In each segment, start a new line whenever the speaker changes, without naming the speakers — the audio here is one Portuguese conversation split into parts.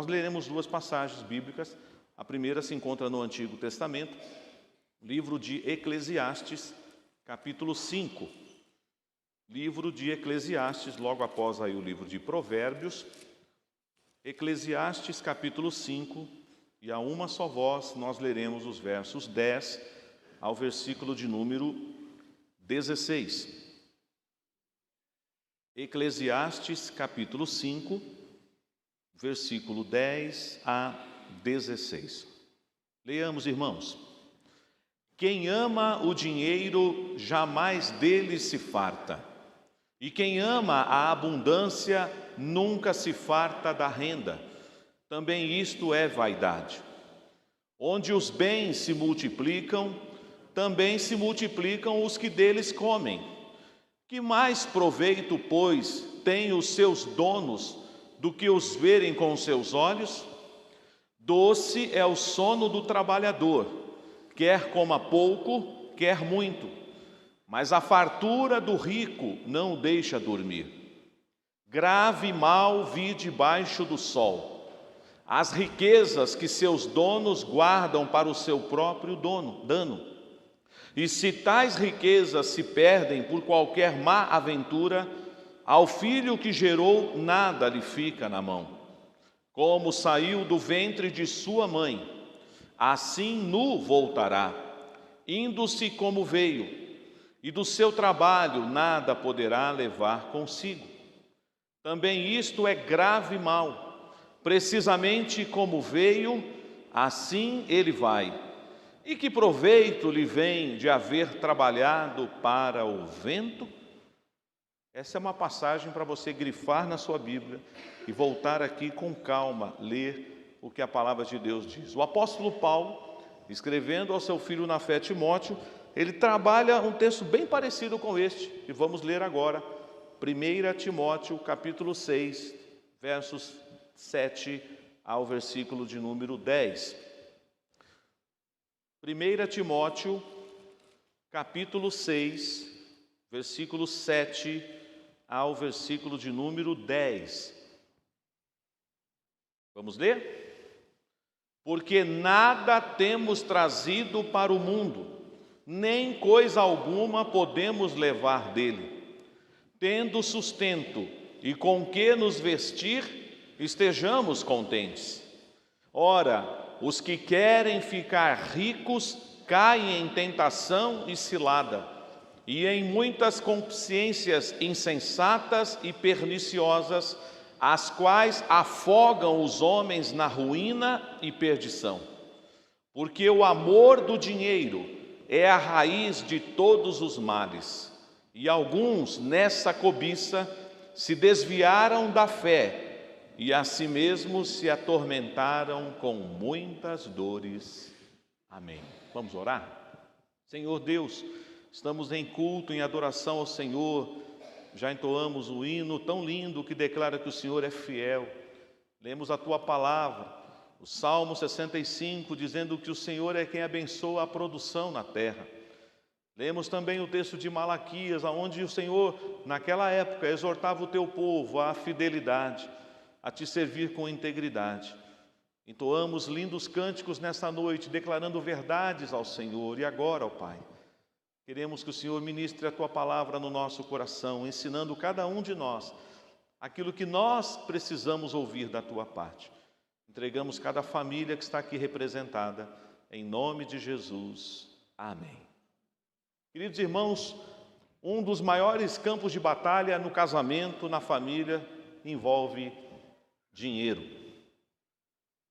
Nós leremos duas passagens bíblicas. A primeira se encontra no Antigo Testamento, livro de Eclesiastes, capítulo 5. Livro de Eclesiastes, logo após aí o livro de Provérbios. Eclesiastes, capítulo 5, e a uma só voz nós leremos os versos 10 ao versículo de número 16. Eclesiastes, capítulo 5, versículo 10 a 16. Leamos, irmãos. Quem ama o dinheiro jamais dele se farta, e quem ama a abundância nunca se farta da renda. Também isto é vaidade. Onde os bens se multiplicam, também se multiplicam os que deles comem. Que mais proveito, pois, têm os seus donos do que os verem com seus olhos? Doce é o sono do trabalhador, quer coma pouco, quer muito, mas a fartura do rico não o deixa dormir. Grave mal vi debaixo do sol, as riquezas que seus donos guardam para o seu próprio dano. E se tais riquezas se perdem por qualquer má aventura, ao filho que gerou nada lhe fica na mão. Como saiu do ventre de sua mãe, assim nu voltará, indo-se como veio, e do seu trabalho nada poderá levar consigo. Também isto é grave mal, precisamente como veio, assim ele vai. E que proveito lhe vem de haver trabalhado para o vento? Essa é uma passagem para você grifar na sua Bíblia e voltar aqui com calma, ler o que a palavra de Deus diz. O apóstolo Paulo, escrevendo ao seu filho na fé Timóteo, ele trabalha um texto bem parecido com este, e vamos ler agora, 1 Timóteo, capítulo 6, versos 7 ao versículo de número 10. 1 Timóteo, capítulo 6, versículo 7 ao versículo de número 10. Vamos ler? Porque nada temos trazido para o mundo, nem coisa alguma podemos levar dele. Tendo sustento e com que nos vestir, estejamos contentes. Ora, os que querem ficar ricos caem em tentação e cilada, e em muitas consciências insensatas e perniciosas, as quais afogam os homens na ruína e perdição. Porque o amor do dinheiro é a raiz de todos os males, e alguns nessa cobiça se desviaram da fé e a si mesmos se atormentaram com muitas dores. Amém. Vamos orar? Senhor Deus, estamos em culto, em adoração ao Senhor. Já entoamos o hino tão lindo que declara que o Senhor é fiel. Lemos a Tua palavra, o Salmo 65, dizendo que o Senhor é quem abençoa a produção na terra. Lemos também o texto de Malaquias, onde o Senhor, naquela época, exortava o Teu povo à fidelidade, a Te servir com integridade. Entoamos lindos cânticos nesta noite, declarando verdades ao Senhor. E agora, ó Pai, queremos que o Senhor ministre a Tua palavra no nosso coração, ensinando cada um de nós aquilo que nós precisamos ouvir da Tua parte. Entregamos cada família que está aqui representada, em nome de Jesus. Amém. Queridos irmãos, um dos maiores campos de batalha no casamento, na família, envolve dinheiro.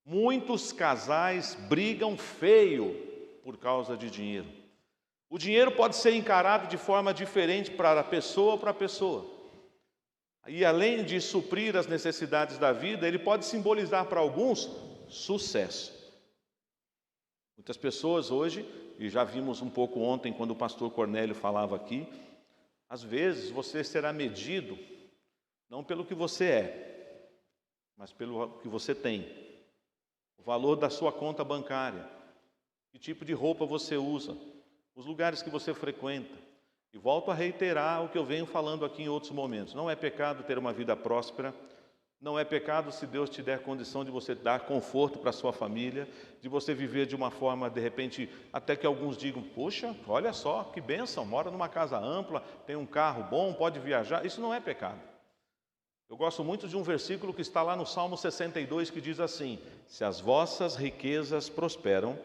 Muitos casais brigam feio por causa de dinheiro. O dinheiro pode ser encarado de forma diferente para a pessoa. E além de suprir as necessidades da vida, ele pode simbolizar para alguns sucesso. Muitas pessoas hoje, e já vimos um pouco ontem quando o pastor Cornélio falava aqui, às vezes você será medido não pelo que você é, mas pelo que você tem. O valor da sua conta bancária, que tipo de roupa você usa, os lugares que você frequenta. E volto a reiterar o que eu venho falando aqui em outros momentos. Não é pecado ter uma vida próspera, Não é pecado se Deus te der condição de você dar conforto para a sua família, de você viver de uma forma, de repente, até que alguns digam, poxa, olha só, que bênção, mora numa casa ampla, tem um carro bom, pode viajar. Isso não é pecado. Eu gosto muito de um versículo que está lá no Salmo 62, que diz assim: se as vossas riquezas prosperam,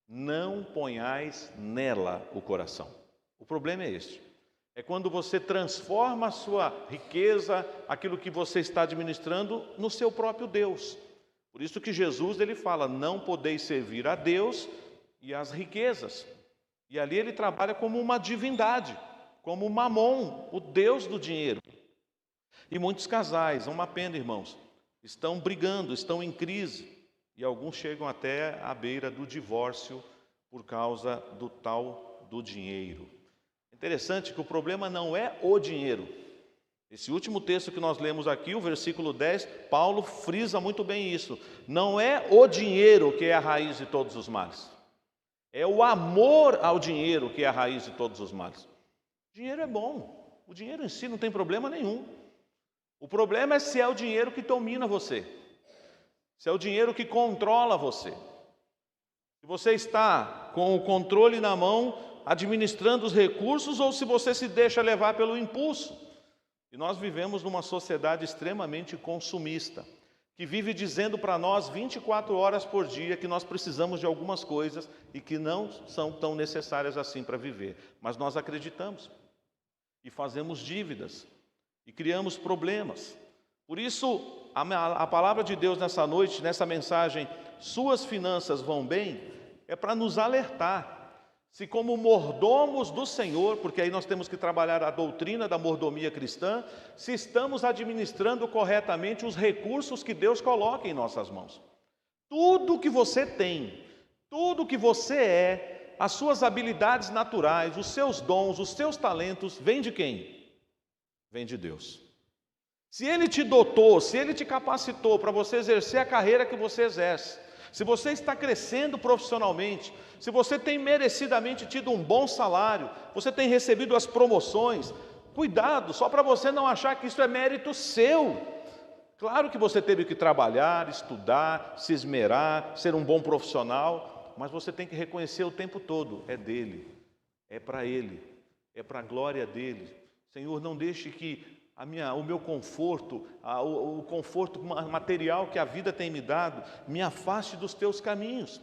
não ponhais nela o coração. O problema é este. É quando você transforma a sua riqueza, aquilo que você está administrando, no seu próprio Deus. Por isso que Jesus ele fala, não podeis servir a Deus e às riquezas. E ali ele trabalha como uma divindade, como Mamon, o Deus do dinheiro. E muitos casais, é uma pena, irmãos, estão brigando, estão em crise. E alguns chegam até à beira do divórcio por causa do tal do dinheiro. Interessante que o problema não é o dinheiro. Esse último texto que nós lemos aqui, o versículo 10, Paulo frisa muito bem isso. Não é o dinheiro que é a raiz de todos os males. É o amor ao dinheiro que é a raiz de todos os males. O dinheiro é bom. O dinheiro em si não tem problema nenhum. O problema é se é o dinheiro que domina você. Se é o dinheiro que controla você. Se você está com o controle na mão, administrando os recursos, ou se você se deixa levar pelo impulso. E nós vivemos numa sociedade extremamente consumista, que vive dizendo para nós 24 horas por dia que nós precisamos de algumas coisas e que não são tão necessárias assim para viver. Mas nós acreditamos e fazemos dívidas e criamos problemas. Por isso, a palavra de Deus nessa noite, nessa mensagem, suas finanças vão bem, é para nos alertar. Se como mordomos do Senhor, porque aí nós temos que trabalhar a doutrina da mordomia cristã, se estamos administrando corretamente os recursos que Deus coloca em nossas mãos. Tudo que você tem, tudo que você é, as suas habilidades naturais, os seus dons, os seus talentos, vem de quem? Vem de Deus. Se Ele te dotou, se Ele te capacitou para você exercer a carreira que você exerce, se você está crescendo profissionalmente, se você tem merecidamente tido um bom salário, você tem recebido as promoções, cuidado, só para você não achar que isso é mérito seu. Claro que você teve que trabalhar, estudar, se esmerar, ser um bom profissional, mas você tem que reconhecer o tempo todo, é dele, é para ele, é para a glória dele. Senhor, não deixe que o meu conforto, o conforto material que a vida tem me dado, me afaste dos teus caminhos.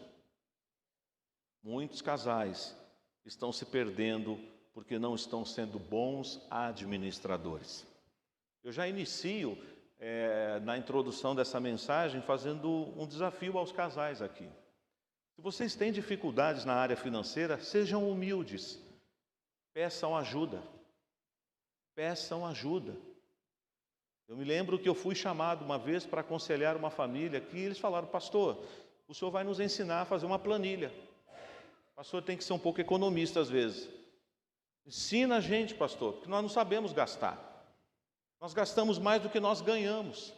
Muitos casais estão se perdendo porque não estão sendo bons administradores. Eu já inicio na introdução dessa mensagem fazendo um desafio aos casais aqui. Se vocês têm dificuldades na área financeira, sejam humildes, peçam ajuda. Peçam ajuda. Eu me lembro que eu fui chamado uma vez para aconselhar uma família que eles falaram, pastor, o senhor vai nos ensinar a fazer uma planilha. O pastor tem que ser um pouco economista às vezes. Ensina a gente, pastor, porque nós não sabemos gastar. Nós gastamos mais do que nós ganhamos.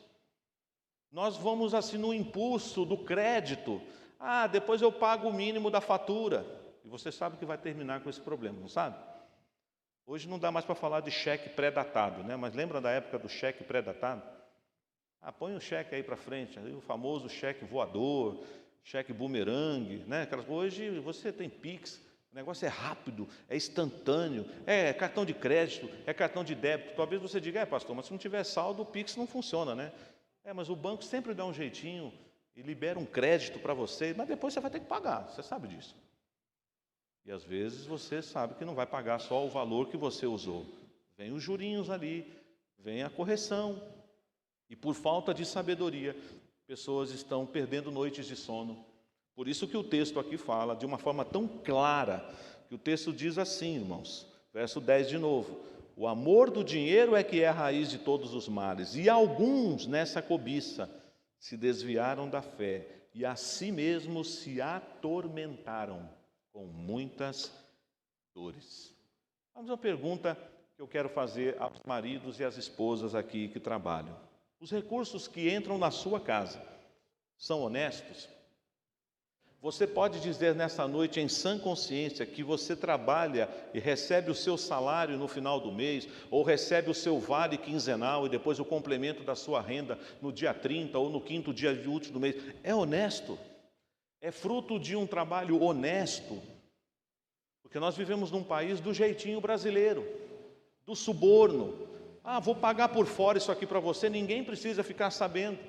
Nós vamos assim no impulso do crédito. Depois eu pago o mínimo da fatura. E você sabe que vai terminar com esse problema, não sabe? Hoje não dá mais para falar de cheque pré-datado, né? Mas lembra da época do cheque pré-datado? Põe o cheque aí para frente, o famoso cheque voador, cheque bumerangue, né? Hoje você tem Pix, o negócio é rápido, é instantâneo, é cartão de crédito, é cartão de débito. Talvez você diga, pastor, mas se não tiver saldo, o Pix não funciona, né? Mas o banco sempre dá um jeitinho e libera um crédito para você, mas depois você vai ter que pagar, você sabe disso. E às vezes você sabe que não vai pagar só o valor que você usou. Vem os jurinhos ali, vem a correção. E por falta de sabedoria, pessoas estão perdendo noites de sono. Por isso que o texto aqui fala de uma forma tão clara, que o texto diz assim, irmãos, verso 10 de novo: o amor do dinheiro é que é a raiz de todos os males, e alguns nessa cobiça se desviaram da fé e a si mesmos se atormentaram com muitas dores. Vamos uma pergunta que eu quero fazer aos maridos e às esposas aqui que trabalham. Os recursos que entram na sua casa são honestos? Você pode dizer nessa noite em sã consciência que você trabalha e recebe o seu salário no final do mês, ou recebe o seu vale quinzenal e depois o complemento da sua renda no dia 30 ou no quinto dia útil do mês. É honesto, é fruto de um trabalho honesto, porque nós vivemos num país do jeitinho brasileiro, do suborno. Vou pagar por fora isso aqui para você, ninguém precisa ficar sabendo.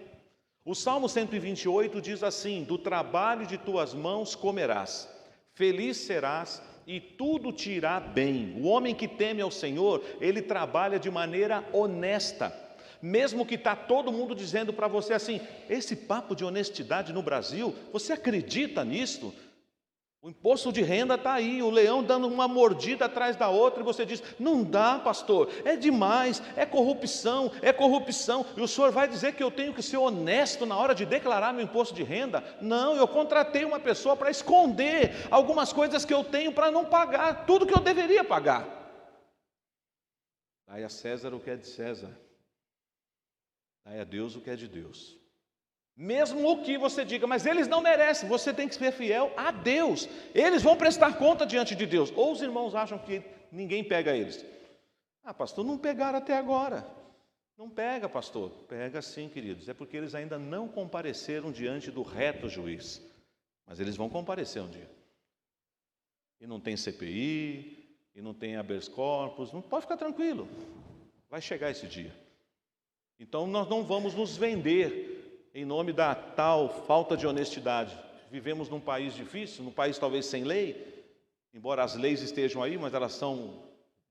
O Salmo 128 diz assim: do trabalho de tuas mãos comerás, feliz serás e tudo te irá bem. O homem que teme ao Senhor, ele trabalha de maneira honesta, mesmo que está todo mundo dizendo para você assim: esse papo de honestidade no Brasil, você acredita nisso? O imposto de renda está aí, o leão dando uma mordida atrás da outra, e você diz: não dá, pastor, é demais, é corrupção, e o senhor vai dizer que eu tenho que ser honesto na hora de declarar meu imposto de renda? Não, eu contratei uma pessoa para esconder algumas coisas que eu tenho para não pagar, tudo que eu deveria pagar. Dai a César o que é de César, dai a Deus o que é de Deus. Mesmo o que você diga, mas eles não merecem, você tem que ser fiel a Deus. Eles vão prestar conta diante de Deus. Ou os irmãos acham que ninguém pega eles? Pastor, não pegaram até agora. Não pega, pastor. Pega sim, queridos. É porque eles ainda não compareceram diante do reto juiz. Mas eles vão comparecer um dia. E não tem CPI, e não tem habeas corpus. Não pode ficar tranquilo. Vai chegar esse dia. Então nós não vamos nos vender em nome da tal falta de honestidade. Vivemos num país difícil, num país talvez sem lei, embora as leis estejam aí, mas elas são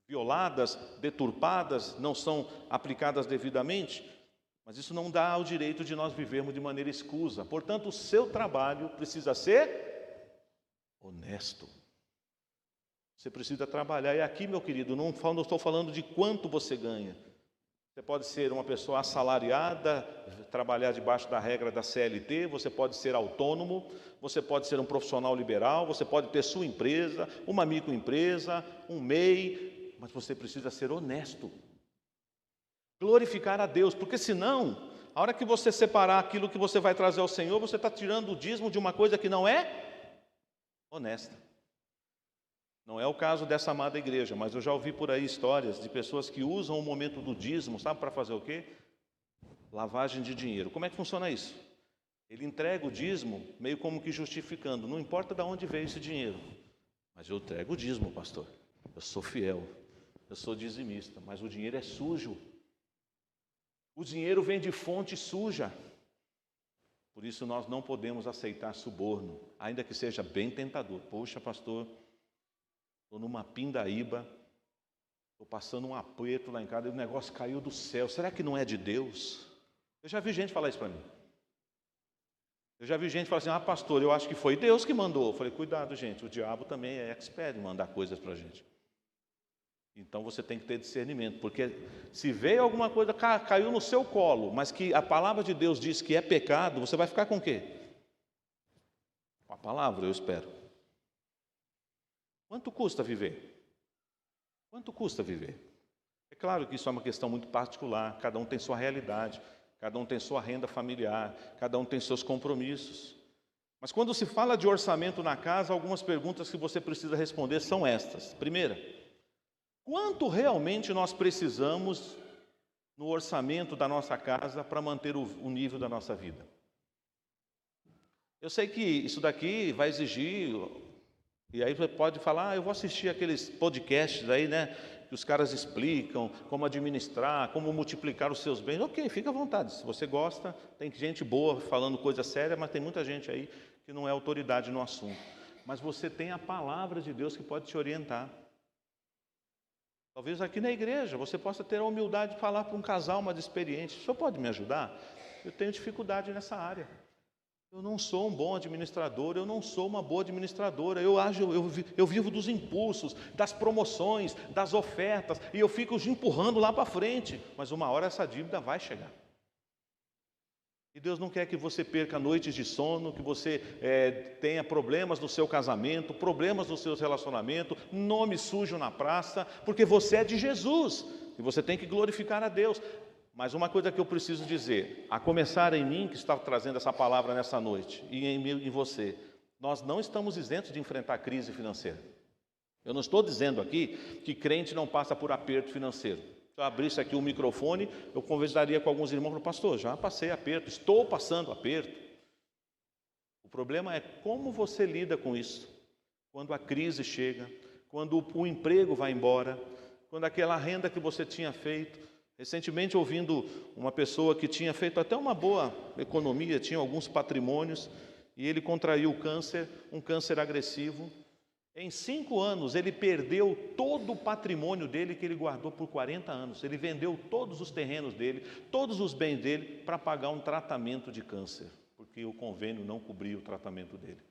violadas, deturpadas, não são aplicadas devidamente, mas isso não dá o direito de nós vivermos de maneira escusa. Portanto, o seu trabalho precisa ser honesto. Você precisa trabalhar, e aqui, meu querido, não estou falando de quanto você ganha. Você pode ser uma pessoa assalariada, trabalhar debaixo da regra da CLT, você pode ser autônomo, você pode ser um profissional liberal, você pode ter sua empresa, uma microempresa, um MEI, mas você precisa ser honesto. Glorificar a Deus, porque senão, a hora que você separar aquilo que você vai trazer ao Senhor, você está tirando o dízimo de uma coisa que não é honesta. Não é o caso dessa amada igreja, mas eu já ouvi por aí histórias de pessoas que usam o momento do dízimo, sabe para fazer o quê? Lavagem de dinheiro. Como é que funciona isso? Ele entrega o dízimo meio como que justificando, não importa de onde veio esse dinheiro, mas eu entrego o dízimo, pastor, eu sou fiel, eu sou dizimista, mas o dinheiro é sujo, o dinheiro vem de fonte suja, por isso nós não podemos aceitar suborno, ainda que seja bem tentador. Poxa, pastor, estou numa pindaíba, estou passando um aperto lá em casa, e o negócio caiu do céu, será que não é de Deus? Eu já vi gente falar isso para mim. Eu já vi gente falar assim: pastor, eu acho que foi Deus que mandou. Eu falei: cuidado, gente, o diabo também é expert em mandar coisas para a gente. Então você tem que ter discernimento, porque se veio alguma coisa, caiu no seu colo, mas que a palavra de Deus diz que é pecado, você vai ficar com o quê? Com a palavra, eu espero. Quanto custa viver? Quanto custa viver? É claro que isso é uma questão muito particular, cada um tem sua realidade, cada um tem sua renda familiar, cada um tem seus compromissos. Mas quando se fala de orçamento na casa, algumas perguntas que você precisa responder são estas. Primeira, quanto realmente nós precisamos no orçamento da nossa casa para manter o nível da nossa vida? Eu sei que isso daqui vai exigir, e aí você pode falar: eu vou assistir aqueles podcasts aí, né, que os caras explicam como administrar, como multiplicar os seus bens. Ok, fica à vontade, se você gosta, tem gente boa falando coisa séria, mas tem muita gente aí que não é autoridade no assunto. Mas você tem a palavra de Deus que pode te orientar. Talvez aqui na igreja você possa ter a humildade de falar para um casal mais experiente: o senhor pode me ajudar? Eu tenho dificuldade nessa área. Eu não sou um bom administrador, eu não sou uma boa administradora, eu vivo dos impulsos, das promoções, das ofertas, e eu fico empurrando lá para frente, mas uma hora essa dívida vai chegar. E Deus não quer que você perca noites de sono, que você tenha problemas no seu casamento, problemas no seu relacionamento, nome sujo na praça, porque você é de Jesus, e você tem que glorificar a Deus. Mas uma coisa que eu preciso dizer, a começar em mim, que está trazendo essa palavra nessa noite, e em você, Nós não estamos isentos de enfrentar a crise financeira. Eu não estou dizendo aqui que crente não passa por aperto financeiro. Se eu abrisse aqui o microfone, eu conversaria com alguns irmãos e falaria: pastor, já passei aperto, estou passando aperto. O problema é como você lida com isso. Quando a crise chega, quando o emprego vai embora, quando aquela renda que você tinha feito. Recentemente, ouvindo uma pessoa que tinha feito até uma boa economia, tinha alguns patrimônios, e ele contraiu câncer, um câncer agressivo. Em 5 anos, ele perdeu todo o patrimônio dele que ele guardou por 40 anos. Ele vendeu todos os terrenos dele, todos os bens dele, para pagar um tratamento de câncer, porque o convênio não cobria o tratamento dele.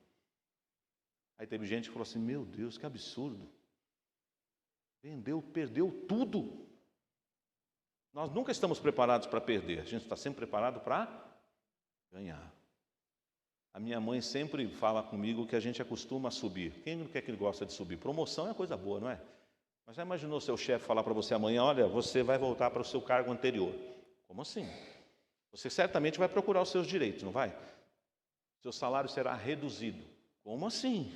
Aí teve gente que falou assim: meu Deus, que absurdo. Vendeu, perdeu tudo. Nós nunca estamos preparados para perder, a gente está sempre preparado para ganhar. A minha mãe sempre fala comigo que a gente acostuma a subir. Quem não quer que ele gosta de subir? Promoção é coisa boa, não é? Mas já imaginou seu chefe falar para você amanhã: olha, você vai voltar para o seu cargo anterior? Como assim? Você certamente vai procurar os seus direitos, não vai? Seu salário será reduzido. Como assim?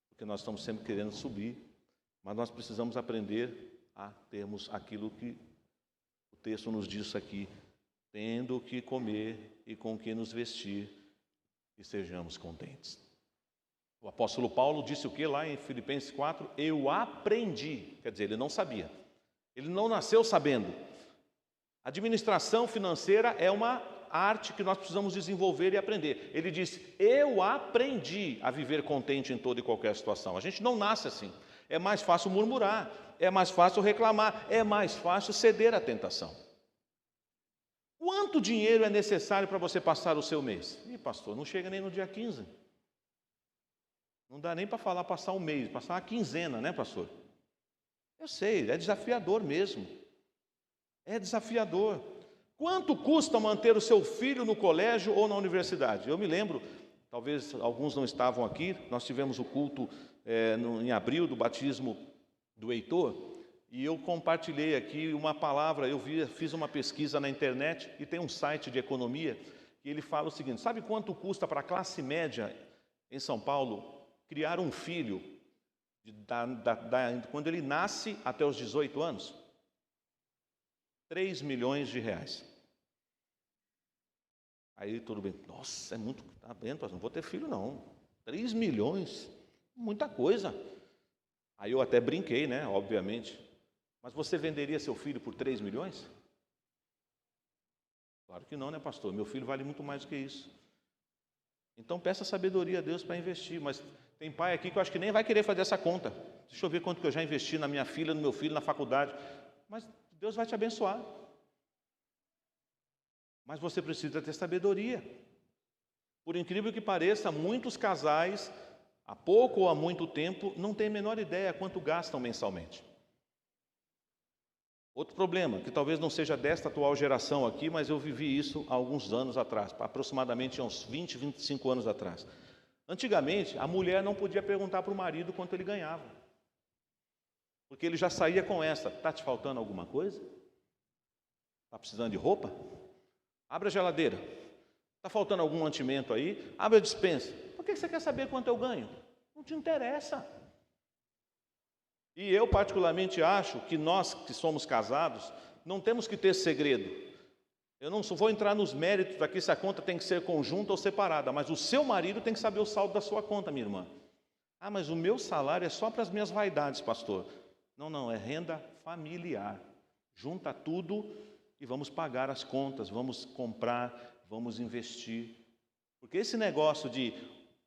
Porque nós estamos sempre querendo subir, mas nós precisamos aprender a termos aquilo que o texto nos diz aqui: tendo o que comer e com o que nos vestir, e sejamos contentes. O apóstolo Paulo disse o que lá em Filipenses 4? Eu aprendi, quer dizer, ele não sabia, ele não nasceu sabendo. Administração financeira é uma arte que nós precisamos desenvolver e aprender. Ele disse: eu aprendi a viver contente em toda e qualquer situação. A gente não nasce assim. É mais fácil murmurar, é mais fácil reclamar, é mais fácil ceder à tentação. Quanto dinheiro é necessário para você passar o seu mês? Ih, pastor, não chega nem no dia 15. Não dá nem para falar passar um mês, passar uma quinzena, né, pastor? Eu sei, é desafiador mesmo. É desafiador. Quanto custa manter o seu filho no colégio ou na universidade? Eu me lembro, talvez alguns não estavam aqui, nós tivemos o culto em abril do batismo do Heitor, e eu compartilhei aqui uma palavra. Fiz uma pesquisa na internet e tem um site de economia que ele fala o seguinte: sabe quanto custa para a classe média em São Paulo criar um filho quando ele nasce até os 18 anos? 3 milhões de reais. Aí tudo bem, nossa, é muito, tá bem, não vou ter filho não. 3 milhões, muita coisa. Aí eu até brinquei, né, obviamente. Mas você venderia seu filho por 3 milhões? Claro que não, né, pastor? Meu filho vale muito mais do que isso. Então peça sabedoria a Deus para investir. Mas tem pai aqui que eu acho que nem vai querer fazer essa conta. Deixa eu ver quanto que eu já investi na minha filha, no meu filho, na faculdade. Mas Deus vai te abençoar. Mas você precisa ter sabedoria. Por incrível que pareça, muitos casais, há pouco ou há muito tempo, não têm a menor ideia quanto gastam mensalmente. Outro problema, que talvez não seja desta atual geração aqui, mas eu vivi isso há alguns anos atrás, aproximadamente uns 20, 25 anos atrás. Antigamente, a mulher não podia perguntar para o marido quanto ele ganhava, porque ele já saía com essa: está te faltando alguma coisa? Está precisando de roupa? Abre a geladeira. Está faltando algum mantimento aí? Abre a despensa. Por que você quer saber quanto eu ganho? Não te interessa. E eu particularmente acho que nós que somos casados não temos que ter segredo. Eu não vou entrar nos méritos aqui se a conta tem que ser conjunta ou separada, mas o seu marido tem que saber o saldo da sua conta, minha irmã. Ah, mas o meu salário é só para as minhas vaidades, pastor. Não, é renda familiar. Junta tudo e vamos pagar as contas, vamos comprar, vamos investir. Porque esse negócio de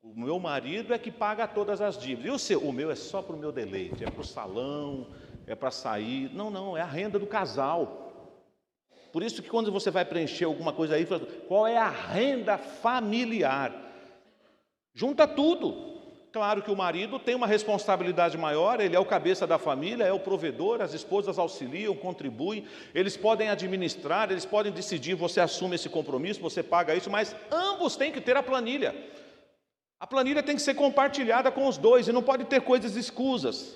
o meu marido é que paga todas as dívidas, e o seu? O meu é só para o meu deleite, é para o salão, é para sair. Não, é a renda do casal. Por isso que quando você vai preencher alguma coisa aí, qual é a renda familiar? Junta tudo. Claro que o marido tem uma responsabilidade maior, ele é o cabeça da família, é o provedor, as esposas auxiliam, contribuem, eles podem administrar, eles podem decidir, você assume esse compromisso, você paga isso, mas ambos têm que ter a planilha. A planilha tem que ser compartilhada com os dois e não pode ter coisas escusas.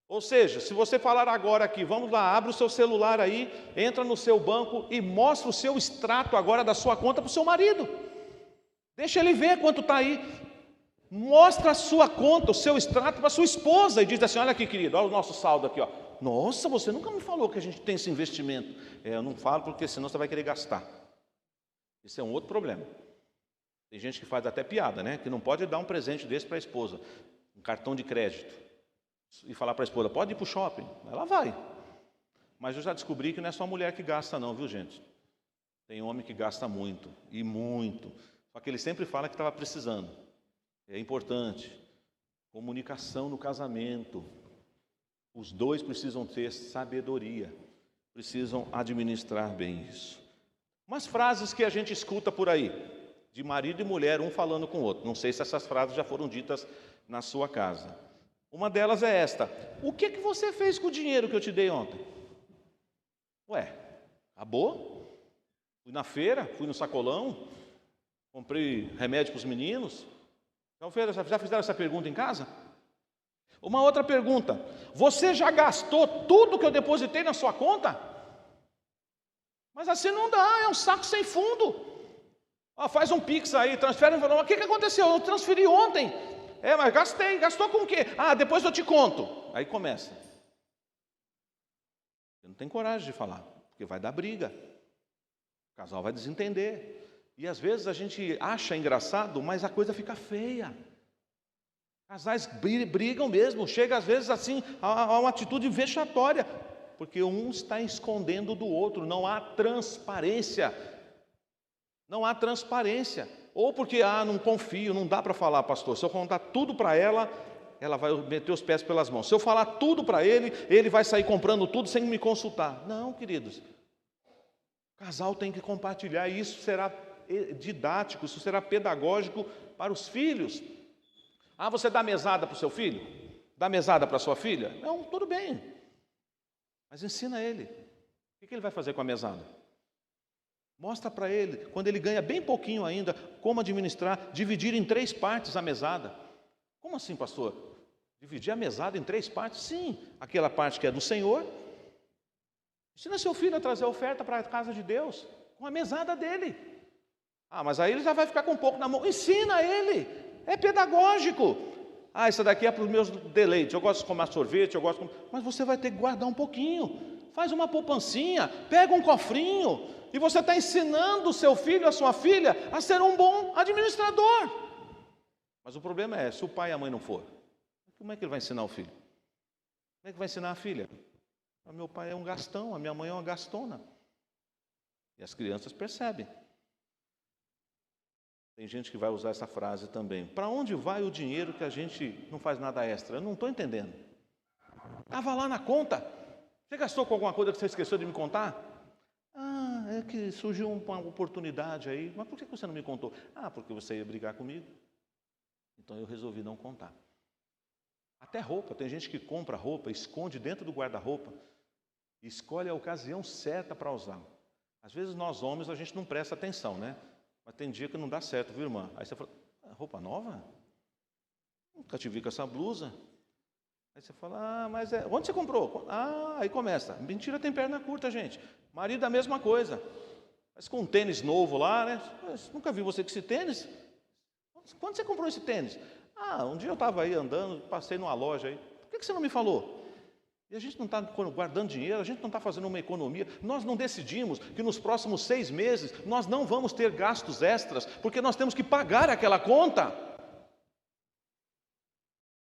Ou seja, se você falar agora aqui, vamos lá, abre o seu celular aí, entra no seu banco e mostra o seu extrato agora da sua conta para o seu marido. Deixa ele ver quanto está aí. Mostra a sua conta, o seu extrato para a sua esposa e diz assim: olha aqui, querido, olha o nosso saldo aqui, ó. Nossa, você nunca me falou que a gente tem esse investimento. Eu não falo porque senão você vai querer gastar. Esse é um outro problema. Tem gente que faz até piada, né? Que não pode dar um presente desse para a esposa, um cartão de crédito, e falar para a esposa: pode ir para o shopping. Ela vai. Mas eu já descobri que não é só mulher que gasta não, viu, gente? Tem homem que gasta muito, e muito. Só que ele sempre fala que estava precisando. É importante. Comunicação no casamento. Os dois precisam ter sabedoria. Precisam administrar bem isso. Umas frases que a gente escuta por aí, de marido e mulher, um falando com o outro. Não sei se essas frases já foram ditas na sua casa. Uma delas é esta: o que você fez com o dinheiro que eu te dei ontem? Ué, acabou? Fui na feira, fui no sacolão, comprei remédio para os meninos. Já fizeram essa pergunta em casa? Uma outra pergunta: você já gastou tudo que eu depositei na sua conta? Mas assim não dá, é um saco sem fundo. Faz um Pix aí, transfere um valor. O que aconteceu? Eu transferi ontem. Mas gastei. Gastou com o quê? Depois eu te conto. Aí começa. Você não tem coragem de falar, porque vai dar briga. O casal vai desentender. E às vezes a gente acha engraçado, mas a coisa fica feia. Casais brigam mesmo. Chega às vezes assim a uma atitude vexatória, porque um está escondendo do outro. Não há transparência. Não há transparência. Ou porque, não confio, não dá para falar, pastor. Se eu contar tudo para ela, ela vai meter os pés pelas mãos. Se eu falar tudo para ele, ele vai sair comprando tudo sem me consultar. Não, queridos. O casal tem que compartilhar, e isso será didático, isso será pedagógico para os filhos. Você dá mesada para o seu filho? Dá mesada para a sua filha? Não, tudo bem. Mas ensina ele. O que ele vai fazer com a mesada? Mostra para ele, quando ele ganha bem pouquinho ainda, como administrar, dividir em 3 partes a mesada. Como assim, pastor? Dividir a mesada em 3 partes? Sim, aquela parte que é do Senhor. Ensina seu filho a trazer a oferta para a casa de Deus, com a mesada dele. Mas aí ele já vai ficar com um pouco na mão. Ensina ele, é pedagógico. Isso daqui é para os meus deleites, eu gosto de comer sorvete, mas você vai ter que guardar um pouquinho. Faz uma poupancinha, pega um cofrinho, e você está ensinando o seu filho, a sua filha, a ser um bom administrador. Mas o problema é, se o pai e a mãe não for, como é que ele vai ensinar o filho? Como é que vai ensinar a filha? Meu pai é um gastão, a minha mãe é uma gastona. E as crianças percebem. Tem gente que vai usar essa frase também: para onde vai o dinheiro que a gente não faz nada extra? Eu não estou entendendo. Estava lá na conta. Você gastou com alguma coisa que você esqueceu de me contar? É que surgiu uma oportunidade aí. Mas por que você não me contou? Porque você ia brigar comigo. Então eu resolvi não contar. Até roupa, tem gente que compra roupa, esconde dentro do guarda-roupa e escolhe a ocasião certa para usar. Às vezes nós homens, a gente não presta atenção, né? Mas tem dia que não dá certo, viu, irmã? Aí você fala: roupa nova? Nunca te vi com essa blusa. Aí você fala: mas onde você comprou? Aí começa. Mentira tem perna curta, gente. Marido a mesma coisa. Mas com um tênis novo lá, né? Nunca vi você com esse tênis. Quando você comprou esse tênis? Um dia eu estava aí andando, passei numa loja aí. Por que você não me falou? E a gente não está guardando dinheiro, a gente não está fazendo uma economia. Nós não decidimos que nos próximos 6 meses nós não vamos ter gastos extras, porque nós temos que pagar aquela conta.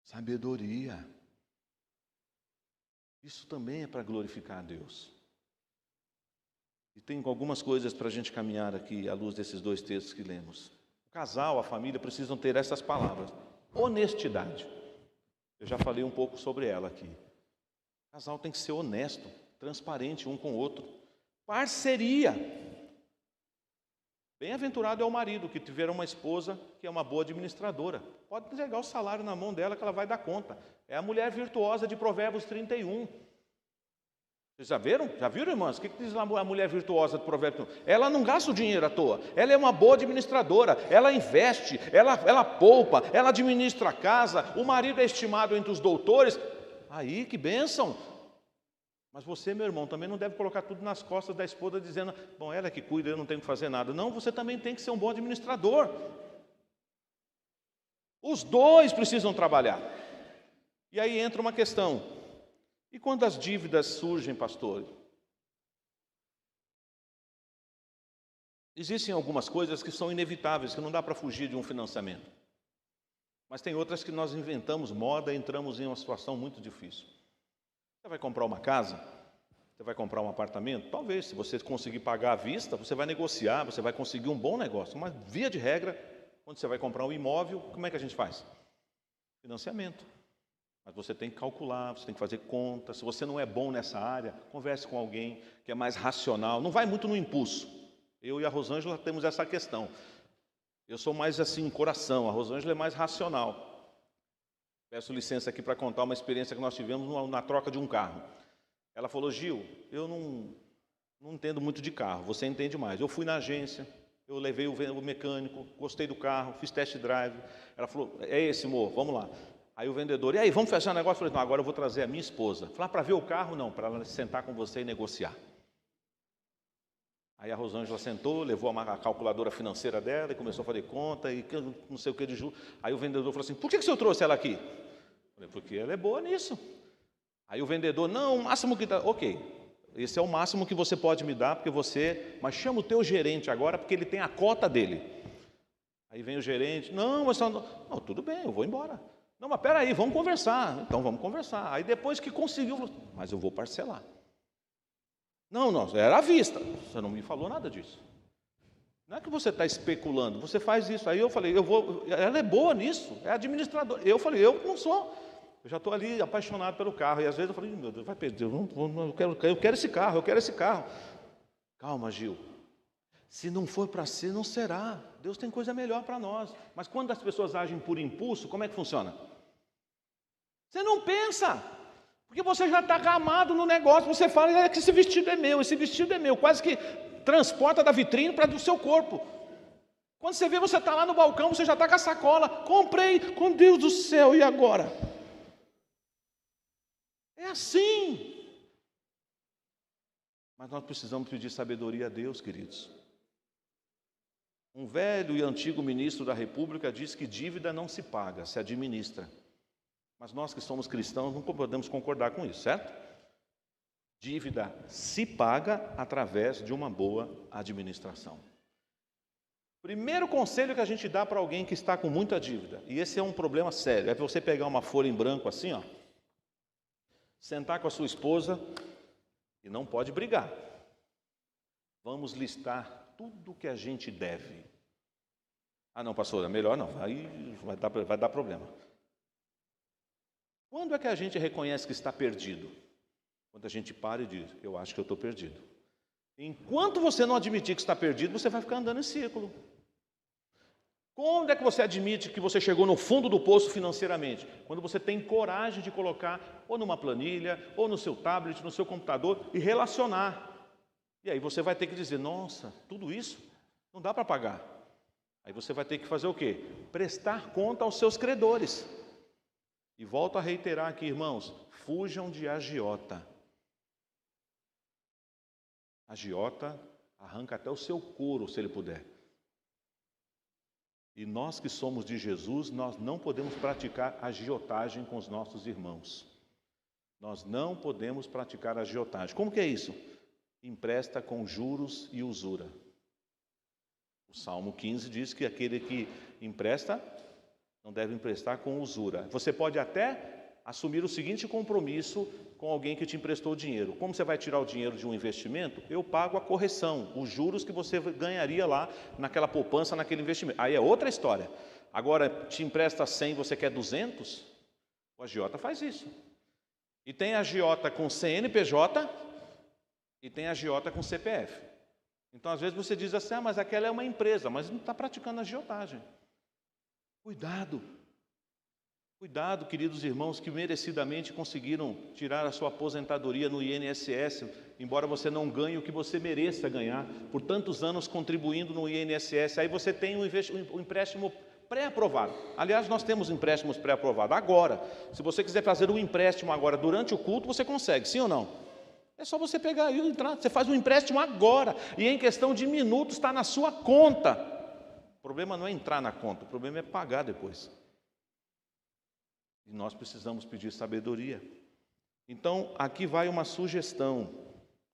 Sabedoria. Isso também é para glorificar a Deus. E tem algumas coisas para a gente caminhar aqui à luz desses 2 textos que lemos. O casal, a família precisam ter essas palavras: honestidade. Eu já falei um pouco sobre ela aqui. O casal tem que ser honesto, transparente um com o outro. Parceria. Bem-aventurado é o marido que tiver uma esposa que é uma boa administradora. Pode entregar o salário na mão dela que ela vai dar conta. É a mulher virtuosa de Provérbios 31. Vocês já viram? Já viram, irmãos? O que diz lá a mulher virtuosa de Provérbios 31? Ela não gasta o dinheiro à toa. Ela é uma boa administradora. Ela investe, ela poupa, ela administra a casa. O marido é estimado entre os doutores. Aí, que bênção! Mas você, meu irmão, também não deve colocar tudo nas costas da esposa dizendo: bom, ela é que cuida, eu não tenho que fazer nada. Não, você também tem que ser um bom administrador. Os dois precisam trabalhar. E aí entra uma questão: e quando as dívidas surgem, pastor? Existem algumas coisas que são inevitáveis, que não dá para fugir de um financiamento. Mas tem outras que nós inventamos moda e entramos em uma situação muito difícil. Você vai comprar uma casa? Você vai comprar um apartamento? Talvez, se você conseguir pagar à vista, você vai negociar, você vai conseguir um bom negócio. Mas, via de regra, quando você vai comprar um imóvel, como é que a gente faz? Financiamento. Mas você tem que calcular, você tem que fazer conta. Se você não é bom nessa área, converse com alguém que é mais racional. Não vai muito no impulso. Eu e a Rosângela temos essa questão. Eu sou mais assim, coração. A Rosângela é mais racional. Peço licença aqui para contar uma experiência que nós tivemos na troca de um carro. Ela falou: Gil, eu não entendo muito de carro, você entende mais. Eu fui na agência, eu levei o mecânico, gostei do carro, fiz test drive. Ela falou: é esse, amor, vamos lá. Aí o vendedor: e aí, vamos fechar o negócio? Eu falei: não, agora eu vou trazer a minha esposa. Falei: para ver o carro? Não, para ela sentar com você e negociar. Aí a Rosângela sentou, levou a calculadora financeira dela e começou a fazer conta e não sei o que de juros. Aí o vendedor falou assim: por que o senhor trouxe ela aqui? Eu falei: porque ela é boa nisso. Aí o vendedor: não, o máximo que dá. Ok, esse é o máximo que você pode me dar, porque você... Mas chama o teu gerente agora, porque ele tem a cota dele. Aí vem o gerente: não, mas não, tudo bem, eu vou embora. Não, mas peraí, vamos conversar. Então vamos conversar. Aí depois que conseguiu, mas eu vou parcelar. Não, era à vista. Você não me falou nada disso. Não é que você está especulando, você faz isso. Aí eu falei: ela é boa nisso, é administradora. Eu falei: eu não sou. Eu já estou ali apaixonado pelo carro. E às vezes eu falei: meu Deus, vai perder, eu quero esse carro, eu quero esse carro. Calma, Gil. Se não for para ser, não será. Deus tem coisa melhor para nós. Mas quando as pessoas agem por impulso, como é que funciona? Você não pensa. Porque você já está gamado no negócio, você fala: que esse vestido é meu, quase que transporta da vitrine para do seu corpo. Quando você vê, você está lá no balcão, você já está com a sacola: comprei, com Deus do céu, e agora? É assim. Mas nós precisamos pedir sabedoria a Deus, queridos. Um velho e antigo ministro da República diz que dívida não se paga, se administra. Mas nós que somos cristãos não podemos concordar com isso, certo? Dívida se paga através de uma boa administração. Primeiro conselho que a gente dá para alguém que está com muita dívida, e esse é um problema sério, é você pegar uma folha em branco assim, ó, sentar com a sua esposa e não pode brigar. Vamos listar tudo que a gente deve. Ah, não, pastor, é melhor não, aí vai dar problema. Quando é que a gente reconhece que está perdido? Quando a gente para e diz: eu acho que eu estou perdido. Enquanto você não admitir que está perdido, você vai ficar andando em círculo. Quando é que você admite que você chegou no fundo do poço financeiramente? Quando você tem coragem de colocar ou numa planilha, ou no seu tablet, no seu computador e relacionar. E aí você vai ter que dizer: nossa, tudo isso não dá para pagar. Aí você vai ter que fazer o quê? Prestar conta aos seus credores. E volto a reiterar aqui, irmãos: fujam de agiota. Agiota arranca até o seu couro, se ele puder. E nós que somos de Jesus, nós não podemos praticar agiotagem com os nossos irmãos. Nós não podemos praticar agiotagem. Como que é isso? Empresta com juros e usura. O Salmo 15 diz que aquele que empresta não deve emprestar com usura. Você pode até assumir o seguinte compromisso com alguém que te emprestou o dinheiro: como você vai tirar o dinheiro de um investimento, eu pago a correção, os juros que você ganharia lá naquela poupança, naquele investimento. Aí é outra história. Agora, te empresta 100, você quer 200? O agiota faz isso. E tem agiota com CNPJ e tem agiota com CPF. Então, às vezes você diz assim: mas aquela é uma empresa, mas não está praticando agiotagem. Cuidado. Cuidado, queridos irmãos, que merecidamente conseguiram tirar a sua aposentadoria no INSS, embora você não ganhe o que você mereça ganhar, por tantos anos contribuindo no INSS. Aí você tem um empréstimo pré-aprovado. Aliás, nós temos empréstimos pré-aprovados. Agora, se você quiser fazer um empréstimo agora durante o culto, você consegue, sim ou não? É só você pegar e entrar, você faz um empréstimo agora, e em questão de minutos está na sua conta. O problema não é entrar na conta, o problema é pagar depois. E nós precisamos pedir sabedoria. Então, aqui vai uma sugestão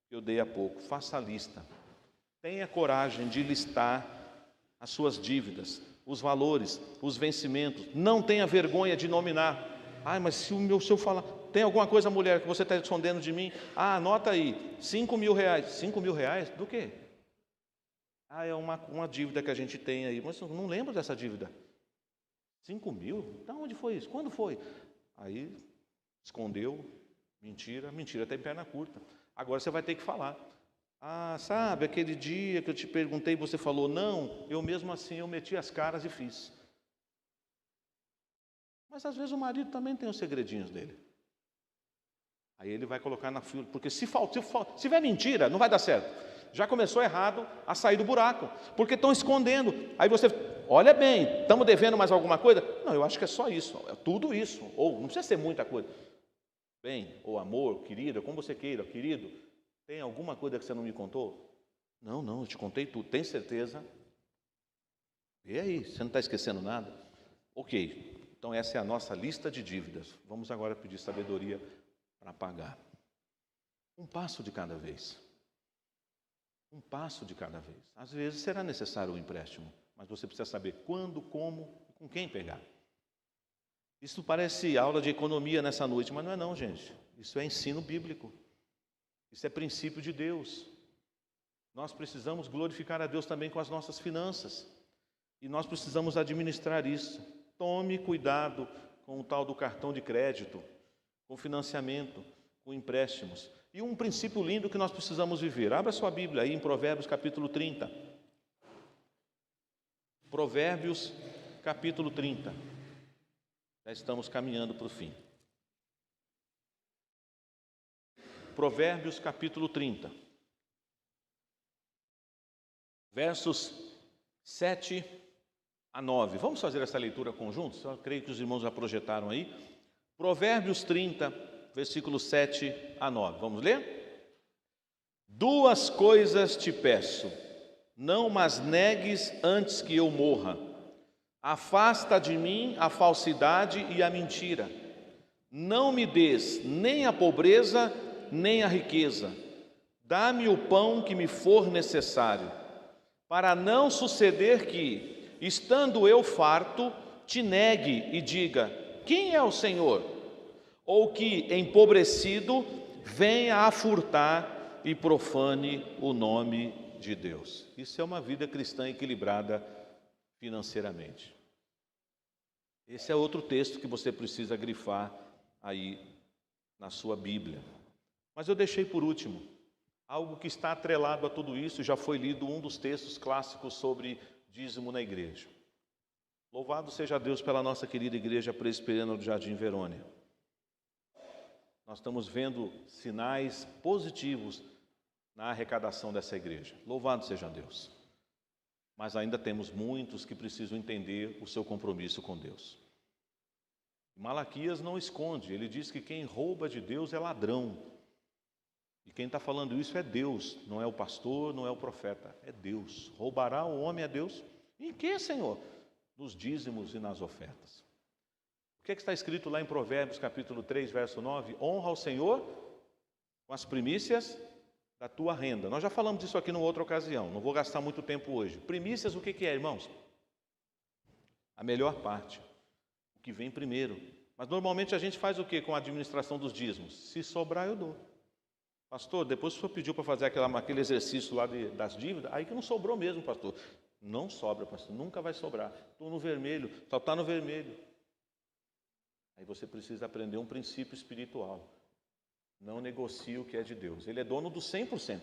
que eu dei há pouco. Faça a lista. Tenha coragem de listar as suas dívidas, os valores, os vencimentos. Não tenha vergonha de nominar. Mas se o senhor falar, tem alguma coisa, mulher, que você está escondendo de mim? Anota aí, 5 mil reais. 5 mil reais? Do quê? É uma dívida que a gente tem aí. Mas eu não lembro dessa dívida. 5 mil? De onde foi isso? Quando foi? Aí, escondeu. Mentira tem perna curta. Agora você vai ter que falar. Sabe, aquele dia que eu te perguntei, você falou não, eu mesmo assim, eu meti as caras e fiz. Mas às vezes o marido também tem os segredinhos dele. Aí ele vai colocar na fila, porque se tiver mentira, não vai dar certo. Já começou errado a sair do buraco, porque estão escondendo. Aí você, olha bem, estamos devendo mais alguma coisa? Não, eu acho que é só isso, é tudo isso, ou não precisa ser muita coisa. Bem, ou amor, querida, como você queira, querido, tem alguma coisa que você não me contou? Não, eu te contei tudo, tem certeza? E aí, você não está esquecendo nada? Ok, então essa é a nossa lista de dívidas. Vamos agora pedir sabedoria para pagar. Um passo de cada vez. Um passo de cada vez. Às vezes será necessário um empréstimo, mas você precisa saber quando, como e com quem pegar. Isso parece aula de economia nessa noite, mas não é não, gente. Isso é ensino bíblico. Isso é princípio de Deus. Nós precisamos glorificar a Deus também com as nossas finanças. E nós precisamos administrar isso. Tome cuidado com o tal do cartão de crédito, com financiamento, com empréstimos. E um princípio lindo que nós precisamos viver. Abra sua Bíblia aí em Provérbios capítulo 30. Provérbios capítulo 30. Já estamos caminhando para o fim. Provérbios capítulo 30. Versos 7 a 9. Vamos fazer essa leitura conjunta? Eu creio que os irmãos já projetaram aí. Provérbios 30, versículos 7 a 9. Vamos ler? 2 coisas te peço, não mas negues antes que eu morra. Afasta de mim a falsidade e a mentira. Não me des nem a pobreza, nem a riqueza. Dá-me o pão que me for necessário, para não suceder que, estando eu farto, te negue e diga, quem é o Senhor? Ou que, empobrecido, venha a furtar e profane o nome de Deus. Isso é uma vida cristã equilibrada financeiramente. Esse é outro texto que você precisa grifar aí na sua Bíblia. Mas eu deixei por último, algo que está atrelado a tudo isso, já foi lido um dos textos clássicos sobre dízimo na igreja. Louvado seja Deus pela nossa querida igreja presbiteriana do Jardim Verônia. Nós estamos vendo sinais positivos na arrecadação dessa igreja. Louvado seja Deus. Mas ainda temos muitos que precisam entender o seu compromisso com Deus. Malaquias não esconde, ele diz que quem rouba de Deus é ladrão. E quem está falando isso é Deus, não é o pastor, não é o profeta, é Deus. Roubará o homem a Deus? Em que, Senhor? Nos dízimos e nas ofertas. O que está escrito lá em Provérbios capítulo 3, verso 9? Honra ao Senhor com as primícias da tua renda. Nós já falamos disso aqui numa outra ocasião, não vou gastar muito tempo hoje. Primícias, o que é, irmãos? A melhor parte, o que vem primeiro. Mas normalmente a gente faz o que com a administração dos dízimos? Se sobrar, eu dou. Pastor, depois o senhor pediu para fazer aquele exercício lá das dívidas, aí que não sobrou mesmo, pastor. Não sobra, pastor, nunca vai sobrar. Estou no vermelho, só está no vermelho. Aí você precisa aprender um princípio espiritual. Não negocie o que é de Deus. Ele é dono dos 100%.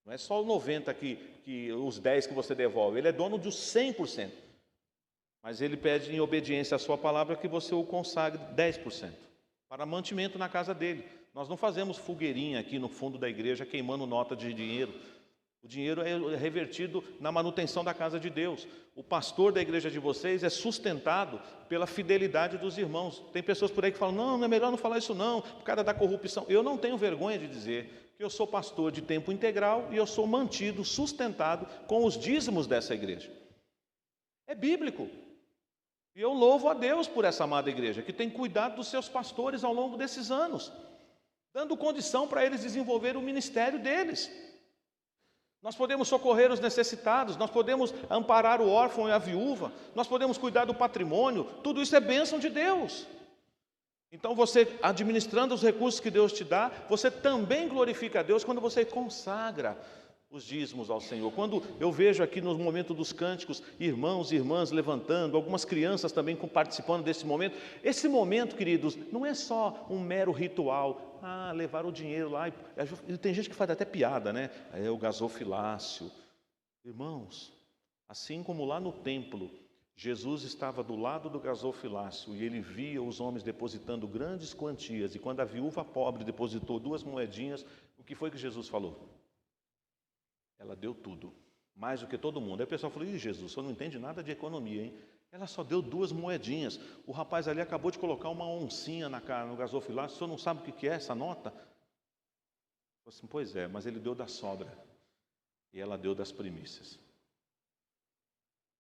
Não é só o 90% que os 10% que você devolve. Ele é dono dos 100%. Mas ele pede em obediência à sua palavra que você o consagre 10% para mantimento na casa dele. Nós não fazemos fogueirinha aqui no fundo da igreja queimando nota de dinheiro. O dinheiro é revertido na manutenção da casa de Deus. O pastor da igreja de vocês é sustentado pela fidelidade dos irmãos. Tem pessoas por aí que falam, não é melhor não falar isso não, por causa da corrupção. Eu não tenho vergonha de dizer que eu sou pastor de tempo integral e eu sou mantido, sustentado com os dízimos dessa igreja. É bíblico. E eu louvo a Deus por essa amada igreja, que tem cuidado dos seus pastores ao longo desses anos, dando condição para eles desenvolver o ministério deles. Nós podemos socorrer os necessitados, nós podemos amparar o órfão e a viúva, nós podemos cuidar do patrimônio, tudo isso é bênção de Deus. Então você, administrando os recursos que Deus te dá, você também glorifica a Deus quando você consagra os dízimos ao Senhor. Quando eu vejo aqui no momento dos cânticos, irmãos e irmãs levantando, algumas crianças também participando desse momento. Esse momento, queridos, não é só um mero ritual, levar o dinheiro lá, e tem gente que faz até piada, né? É o gasofilácio. Irmãos, assim como lá no templo, Jesus estava do lado do gasofilácio e ele via os homens depositando grandes quantias, e quando a viúva pobre depositou 2 moedinhas, o que foi que Jesus falou? Ela deu tudo, mais do que todo mundo. Aí o pessoal falou: Jesus, o senhor não entende nada de economia, hein? Ela só deu 2 moedinhas. O rapaz ali acabou de colocar uma oncinha no gasofilácio. O senhor não sabe o que é essa nota? Eu falei assim: pois é, mas ele deu da sobra e ela deu das primícias.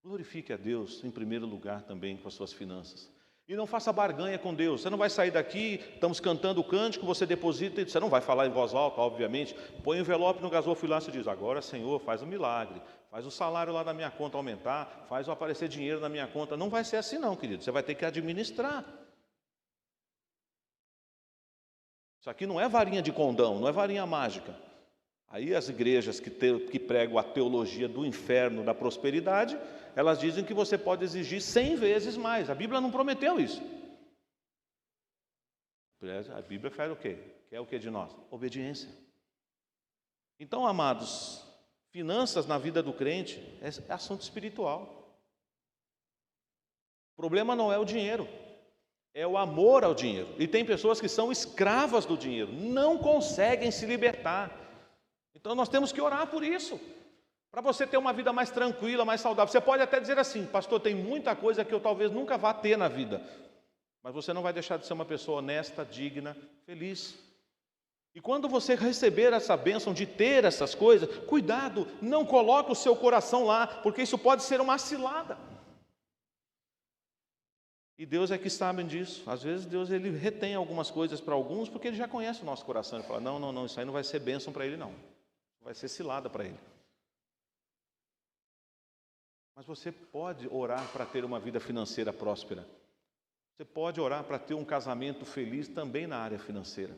Glorifique a Deus em primeiro lugar também com as suas finanças. E não faça barganha com Deus. Você não vai sair daqui, estamos cantando o cântico, você deposita, você não vai falar em voz alta, obviamente. Põe o envelope no gasofilácio e diz: agora, Senhor, faz um milagre, faz o salário lá da minha conta aumentar, faz o aparecer dinheiro na minha conta. Não vai ser assim não, querido, você vai ter que administrar. Isso aqui não é varinha de condão, não é varinha mágica. Aí as igrejas que pregam a teologia do inferno, da prosperidade, elas dizem que você pode exigir 100 vezes mais. A Bíblia não prometeu isso. A Bíblia faz o quê? Quer o que de nós? Obediência. Então, amados, finanças na vida do crente é assunto espiritual. O problema não é o dinheiro, é o amor ao dinheiro. E tem pessoas que são escravas do dinheiro, não conseguem se libertar. Então nós temos que orar por isso, para você ter uma vida mais tranquila, mais saudável. Você pode até dizer assim: pastor, tem muita coisa que eu talvez nunca vá ter na vida, mas você não vai deixar de ser uma pessoa honesta, digna, feliz. E quando você receber essa bênção de ter essas coisas, cuidado, não coloque o seu coração lá, porque isso pode ser uma cilada. E Deus é que sabe disso. Às vezes Deus ele retém algumas coisas para alguns, porque Ele já conhece o nosso coração. Ele fala: não, isso aí não vai ser bênção para ele não, vai ser cilada para ele. Mas você pode orar para ter uma vida financeira próspera. Você pode orar para ter um casamento feliz também na área financeira,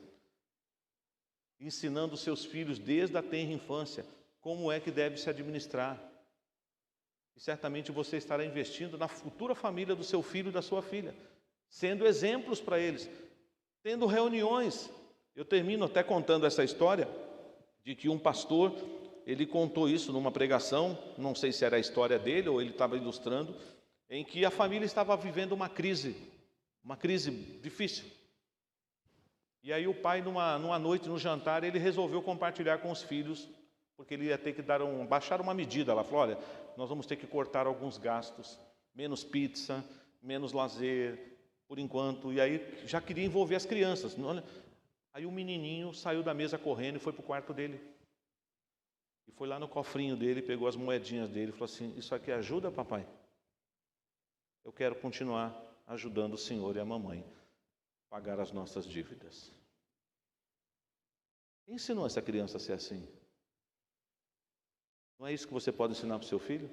ensinando seus filhos desde a tenra infância como é que deve se administrar. E certamente você estará investindo na futura família do seu filho e da sua filha, sendo exemplos para eles, tendo reuniões. Eu termino até contando essa história de que um pastor, ele contou isso numa pregação, não sei se era a história dele ou ele estava ilustrando, em que a família estava vivendo uma crise difícil. E aí o pai, numa noite, no jantar, ele resolveu compartilhar com os filhos, porque ele ia ter que baixar uma medida. Ela falou: olha, nós vamos ter que cortar alguns gastos, menos pizza, menos lazer, por enquanto. E aí já queria envolver as crianças. Aí o menininho saiu da mesa correndo e foi para o quarto dele. E foi lá no cofrinho dele, pegou as moedinhas dele e falou assim: isso aqui ajuda, papai? Eu quero continuar ajudando o senhor e a mamãe a pagar as nossas dívidas. Quem ensinou essa criança a ser assim? Não é isso que você pode ensinar para o seu filho?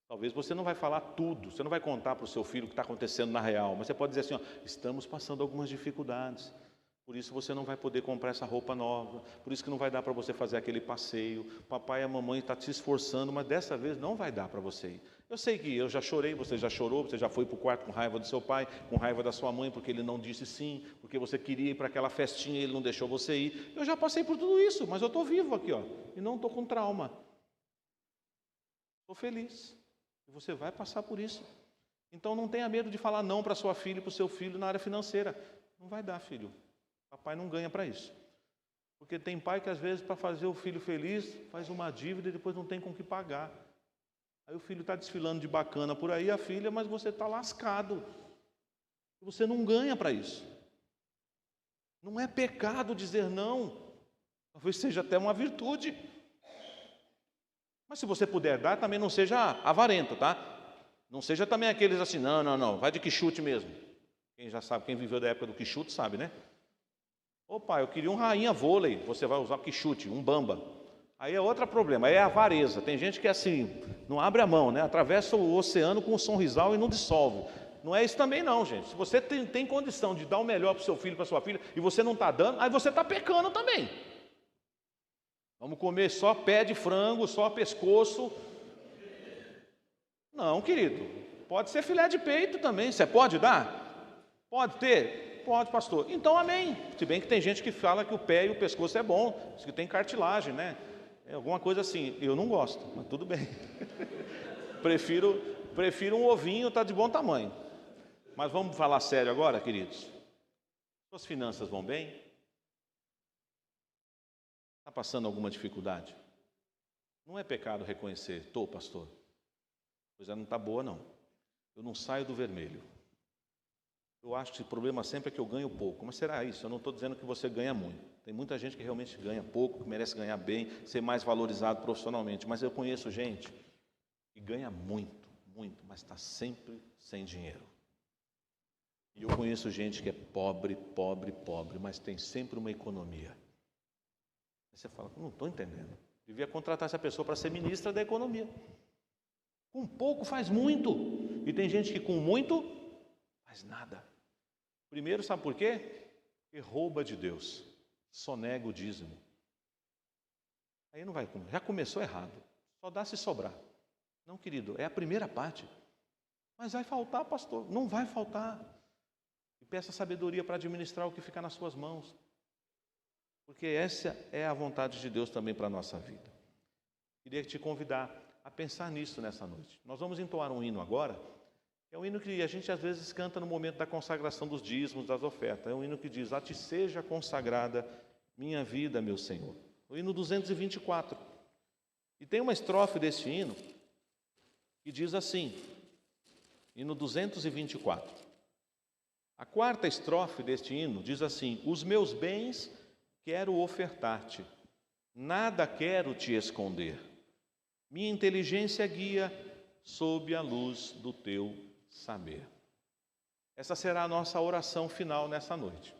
Talvez você não vai falar tudo, você não vai contar para o seu filho o que está acontecendo na real, mas você pode dizer assim: ó, estamos passando algumas dificuldades, por isso você não vai poder comprar essa roupa nova, por isso que não vai dar para você fazer aquele passeio, papai e a mamãe estão se esforçando, mas dessa vez não vai dar para você ir. Eu sei que eu já chorei, você já chorou, você já foi para o quarto com raiva do seu pai, com raiva da sua mãe, porque ele não disse sim, porque você queria ir para aquela festinha e ele não deixou você ir. Eu já passei por tudo isso, mas eu estou vivo aqui, ó, e não estou com trauma. Estou feliz. E você vai passar por isso. Então não tenha medo de falar não para sua filha e para o seu filho na área financeira. Não vai dar, filho. Papai não ganha para isso. Porque tem pai que às vezes, para fazer o filho feliz, faz uma dívida e depois não tem com o que pagar. Aí o filho está desfilando de bacana por aí, a filha, mas você está lascado. Você não ganha para isso. Não é pecado dizer não. Talvez seja até uma virtude. Mas se você puder dar, também não seja avarento, tá? Não seja também aqueles assim, não, vai de quichute mesmo. Quem já sabe, quem viveu da época do quichute sabe, né? Ô pai, eu queria um rainha vôlei, você vai usar quichute, um bamba. Aí é outro problema, aí é a avareza. Tem gente que é assim, não abre a mão, né? Atravessa o oceano com um sonrisal e não dissolve. Não é isso também não, gente. Se você tem condição de dar o melhor para o seu filho, para sua filha, e você não está dando, aí você está pecando também. Vamos comer só pé de frango, só pescoço. Não, querido. Pode ser filé de peito também. Você pode dar? Pode ter? Pode, pastor. Então, amém. Se bem que tem gente que fala que o pé e o pescoço é bom, que tem cartilagem, né? É alguma coisa assim. Eu não gosto, mas tudo bem. prefiro um ovinho, tá de bom tamanho. Mas vamos falar sério agora, queridos. Suas finanças vão bem? Está passando alguma dificuldade? Não é pecado reconhecer. Estou, pastor. A coisa não está boa, não. Eu não saio do vermelho. Eu acho que o problema sempre é que eu ganho pouco. Mas será isso? Eu não estou dizendo que você ganha muito. Tem muita gente que realmente ganha pouco, que merece ganhar bem, ser mais valorizado profissionalmente. Mas eu conheço gente que ganha muito, mas está sempre sem dinheiro. E eu conheço gente que é pobre, mas tem sempre uma economia. Aí você fala, não estou entendendo. Devia contratar essa pessoa para ser ministra da economia. Com pouco faz muito. E tem gente que com muito faz nada. Primeiro, sabe por quê? Porque rouba de Deus. Sonega o dízimo. Aí não vai comer. Já começou errado. Só dá se sobrar. Não, querido, é a primeira parte. Mas vai faltar, pastor. Não vai faltar. E peça sabedoria para administrar o que fica nas suas mãos. Porque essa é a vontade de Deus também para a nossa vida. Queria te convidar a pensar nisso nessa noite. Nós vamos entoar um hino agora. É um hino que a gente às vezes canta no momento da consagração dos dízimos, das ofertas. É um hino que diz, a ti seja consagrada minha vida, meu Senhor. O hino 224. E tem uma estrofe desse hino que diz assim, hino 224. A quarta estrofe deste hino diz assim, os meus bens quero ofertar-te, nada quero te esconder. Minha inteligência guia sob a luz do teu saber. Essa será a nossa oração final nessa noite.